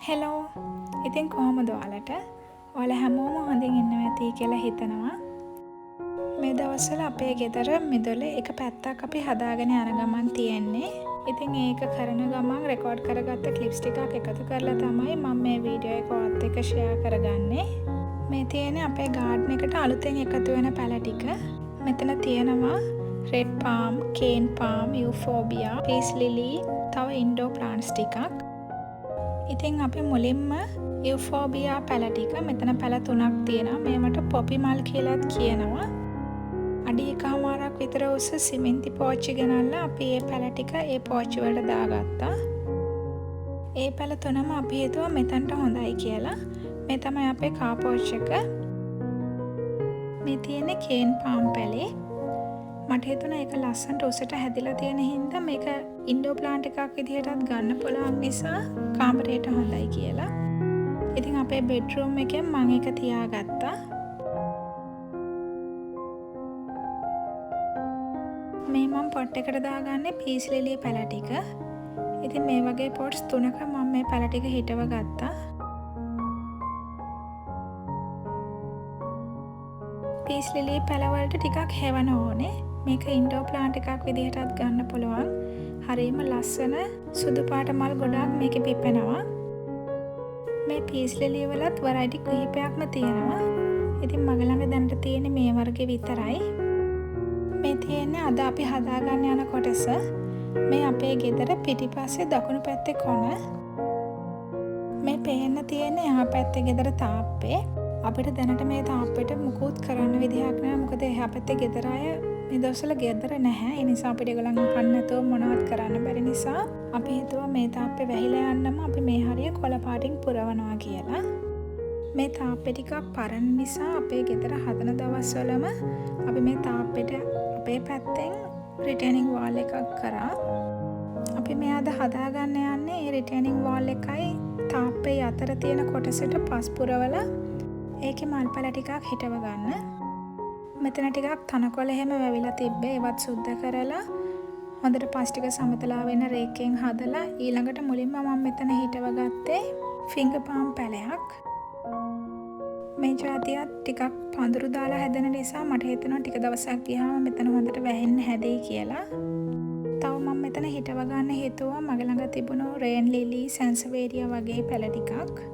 Hello ඉතින් කොහොමද ඔයාලට? ඔයාලා හැමෝම හොඳින් ඉන්නවා ඇති කියලා හිතනවා. මේ දවස්වල අපේ ගෙදර මිදුලේ එක පැත්තක් අපි හදාගෙන යන ගමන් තියෙන්නේ. ඉතින් ඒක කරන ගමන් රෙකෝඩ් කරගත්ත ක්ලිප්ස් ටිකක් එකතු කරලා තමයි මම මේ වීඩියෝ එක ඔයත් එක්ක ෂෙයා කරගන්නේ. මේ තියෙන්නේ අපේ ගාඩන් එකට අලුතෙන් එකතු වෙන පැල ටික. මෙතන තියෙනවා රෙඩ් පාම්, කේන් පාම්, යූෆෝබියා, පීස් ලිලි, තව ඉන්ඩෝ ප්ලාන්ට්ස් ටිකක්. ඉතින් අපි මුලින්ම යූෆෝබියා පැල ටික මෙතන පැල 3ක් තියෙනවා. මේවට පොපි මල් කියලාත් කියනවා. අඩි 1මාරක් විතර උස සිමෙන්ති පෝච්චි ගෙනල්ලා අපි මේ පැල ටික ඒ පෝච්චි වලට දාගත්තා. ඒ පැල 3ම අපි හිතුවා මෙතනට හොඳයි කියලා. මේ තමයි අපේ කා පෝච් එක. මේ තියෙන්නේ කේන් පාම් පැලේ. මට හිතුණා ඒක ලස්සනට උසට හැදිලා තියෙන හින්දා මේක ඉන්ඩෝ ප්ලාන්ට් එකක් විදිහටත් ගන්න පුළුවන් නිසා කාමරේට හොඳයි කියලා. ඉතින් අපේ බෙඩ්රූම් එකෙන් මම ඒක තියාගත්තා. මේ මම පොට් එකට දාගන්නේ පීස් ලිලි පැල ටික. ඉතින් මේ වගේ පොට්ස් 3ක මම මේ පැල ටික හිටව ගත්තා. පීස් ලිලි පැල වලට ටිකක් හැවන ඕනේ. මේක ඉන්ඩෝ ප්ලාන්ට් එකක් විදිහටත් ගන්න පුළුවන්. හරිම ලස්සන සුදු පාට මල් ගොඩක් මේකේ පිපෙනවා. මේ පීස් ලිලි වලත් වෙරයිටි කිහිපයක්ම තියෙනවා. ඉතින් මගේ ළඟ දැනට තියෙන්නේ මේ වර්ගේ විතරයි. මේ තියෙන්නේ අද අපි හදාගන්න යන කොටස. මේ අපේ ගෙදර පිටිපස්සේ දකුණු පැත්තේ කොන. මේ පේන්න තියෙන්නේ එහා පැත්තේ ගෙදර තාප්පේ. අපිට දැනට මේ තාප්පෙට මුකුත් කරන්න විදිහක් නැහැ. මොකද එහා පැත්තේ ගෙදර අය මේ දවස්වල ගෙදර නැහැ. ඒ නිසා අපිට ඒගොල්ලන් අහන්න නැතුව මොනවත් කරන්න බැරි නිසා අපි හිතුවා මේ තාප්පේ වැහිලා යන්නම අපි මේ හරිය කොළ පාටින් පුරවනවා කියලා. මේ තාප්පේ ටිකක් පරණ නිසා අපේ ගෙදර හදන දවස්වලම අපි මේ තාප්පෙට අපේ පැත්තෙන් රිටේනින් වෝල් එකක් කරා. අපි මේ අද හදාගන්න යන්නේ ඒ රිටේනින් වෝල් එකයි තාප්පේ අතර තියෙන කොටසට පස් පුරවලා ඒකේ මල්පල ටිකක් හිටව ගන්න. මෙතන ටිකක් තනකොළ එහෙම වැවිලා තිබ්බේ. ඒවත් සුද්ධ කරලා හොඳට පස් ටික සමතලා වෙන රේකෙන් හදලා ඊළඟට මුලින්ම මම මෙතන හිටව ගත්තේ ෆිංගර් පාම් පැලයක්. මේ જાතියත් ටිකක් පඳුරු දාලා හැදෙන නිසා මට හිතෙනවා ටික දවසක් ගියාම මෙතන හොඳට වැහෙන්න හැදෙයි කියලා. තව මම මෙතන හිටව ගන්න හේතුව මගේ ළඟ තිබුණු රේන් ලිලි, සැන්සවේරියා වගේ පැල ටිකක්.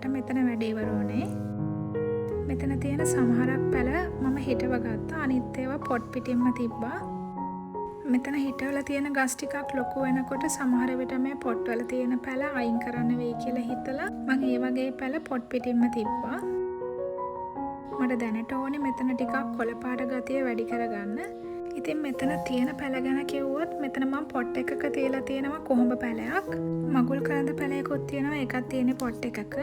දැන්ට මෙතන වැඩ ඉවර වුණේ. මෙතන තියෙන සමහරක් පැල මම හිටව ගත්තා. අනිත් ඒවා පොට් පිටින්ම තිබ්බා. මෙතන හිටවල තියෙන ගස් ටිකක් ලොකු වෙනකොට සමහර විට මේ පොට් වල තියෙන පැල අයින් කරන්න වෙයි කියලා හිතලා මම ඒ වගේ පැල පොට් පිටින්ම තිබ්බා. මට දැනට ඕනේ මෙතන ටිකක් කොළ පාට ගතිය වැඩි කරගන්න. ඉතින් මෙතන තියෙන පැල ගැන කිව්වොත් මෙතන මම පොට් එකක තියලා තියෙනවා කොහොඹ පැලයක්. මගුල් කරඬ පැලයකුත් තියෙනවා. ඒකක් තියෙන්නේ පොට් එකක.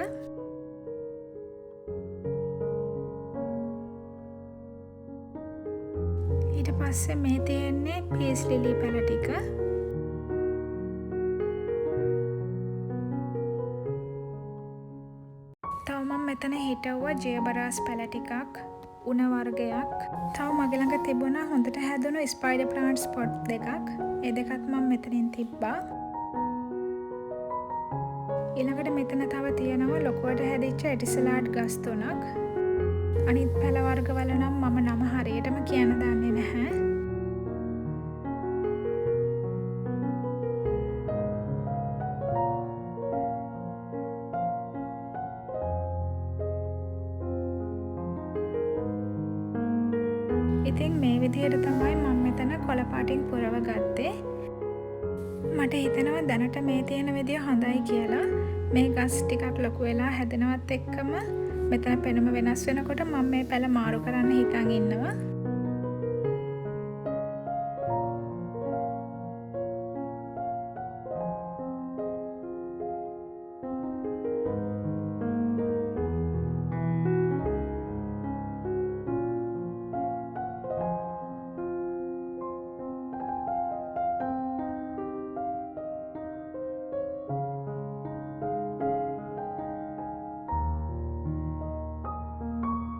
ඊට පස්සේ මේ තියෙන්නේ පීස් ලිලි පැල ටික. තව මම මෙතන හිටවුවා ජේබරාස් පැල ටිකක්. උණ වර්ගයක්. තව මගේ ළඟ තිබුණා හොඳට හැදුණු ස්පයිඩර් ප්ලාන්ට්ස් පොට් දෙකක්. ඒ දෙකත් මම මෙතනින් තිබ්බා. ඊළඟට මෙතන තව තියෙනවා ලොකුවට හැදිච්ච එටිසලාට් ගස් තුනක්. අනිත් පැල වර්ගවල නම් මම නම හරියටම කියන්න දන්නේ නැහැ. ඉතින් මේ විදිහට තමයි මම මෙතන කොළ පාටින් පුරව ගත්තේ. මට හිතෙනවා දැනට මේ තියෙන විදිය හොඳයි කියලා. මේ ගස් ටිකක් ලොකු වෙලා හැදෙනවත් එක්කම මෙතන පෙනුම වෙනස් වෙනකොට මම මේ පැල මාරු කරන්න හිතන් ඉන්නවා.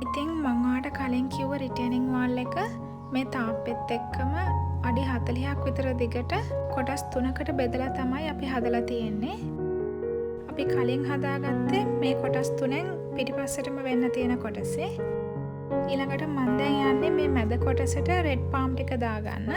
ඉතින් මං ඔයාලට කලින් කිව්ව රිටේනින් වॉल එක මේ තාප්පෙත් එක්කම අඩි 40ක් විතර දිගට කොටස් 3කට බෙදලා තමයි අපි හදලා තියෙන්නේ. අපි කලින් හදාගත්තේ මේ කොටස් 3න් පිටිපස්සටම වෙන්න තියෙන කොටසේ. ඊළඟට මම දැන් යන්නේ මේ මැද කොටසට රෙඩ් පාම් ටික දාගන්න.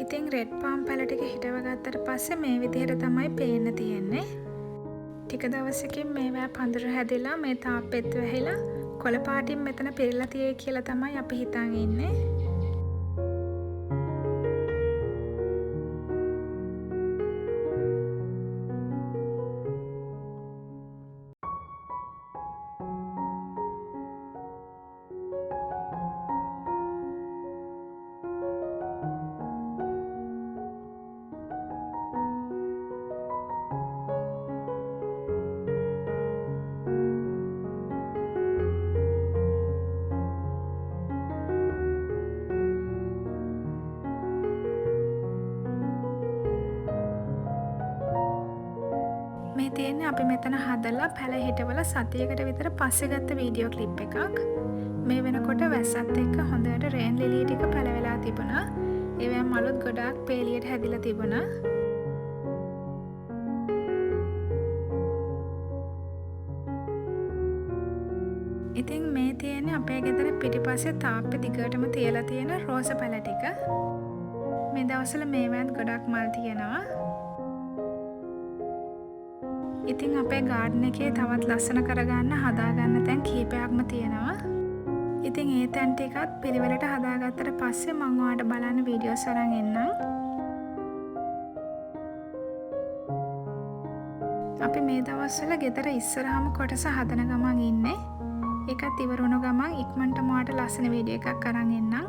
ඉතින් රෙඩ් පාම් පැල ටික හිටව ගත්තට පස්සේ මේ විදිහට තමයි පේන්න තියෙන්නේ. ටික දවසකින් මේවා පඳුර හැදිලා මේ තාප්පෙත් වැහිලා කොළ පාටින් මෙතන පිරලා තියෙයි කියලා තමයි අපි හිතන් ඉන්නේ. මේ තියෙන්නේ අපි මෙතන හදලා පැල හිටවල සතියකට විතර පස්සේ ගත්ත වීඩියෝ ක්ලිප් එකක්. මේ වෙනකොට වැස්සත් එක්ක හොඳට රේන් ලිලි ටික පැල වෙලා තිබුණා. ඒවැම් මලුත් ගොඩාක් පේලියට හැදිලා තිබුණා. ඉතින් මේ තියෙන්නේ අපේ ගෙදර පිටිපස්සේ තාප්පේ දිගටම තියලා තියෙන රෝස පැල ටික. මේ දවස්වල මේවත් ගොඩක් මල් තියෙනවා. ඉතින් අපේ ගාඩන් එකේ තවත් ලස්සන කරගන්න හදාගන්න තැන් කීපයක්ම තියෙනවා. ඉතින් ඒ තැන් ටිකත් පිළිවෙලට හදාගත්තට පස්සේ මම ඔයාලට බලන්න වීඩියෝස් අරන් එන්නම්. අපි මේ දවස්වල ගෙදර ඉස්සරහම කොටස හදන ගමන් ඉන්නේ. ඒකත් ඉවර වුණ ගමන් ඉක්මනටම ඔයාලට ලස්සන වීඩියෝ එකක් අරන් එන්නම්.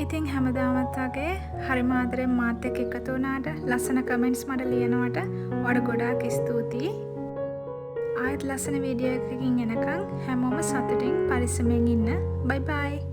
ඉතින් හැමදාමත් වගේ හරිම ආදරෙන් මාත් එක්ක එකතු වුණාට ලස්සන කමෙන්ට්ස් මට ලියනවට ඔයාලට ගොඩාක් ස්තුතියි. ආයෙත් ලස්සන වීඩියෝ එකකින් එනකන් හැමෝම සතුටින් පරිස්සමෙන් ඉන්න. බයි බයි.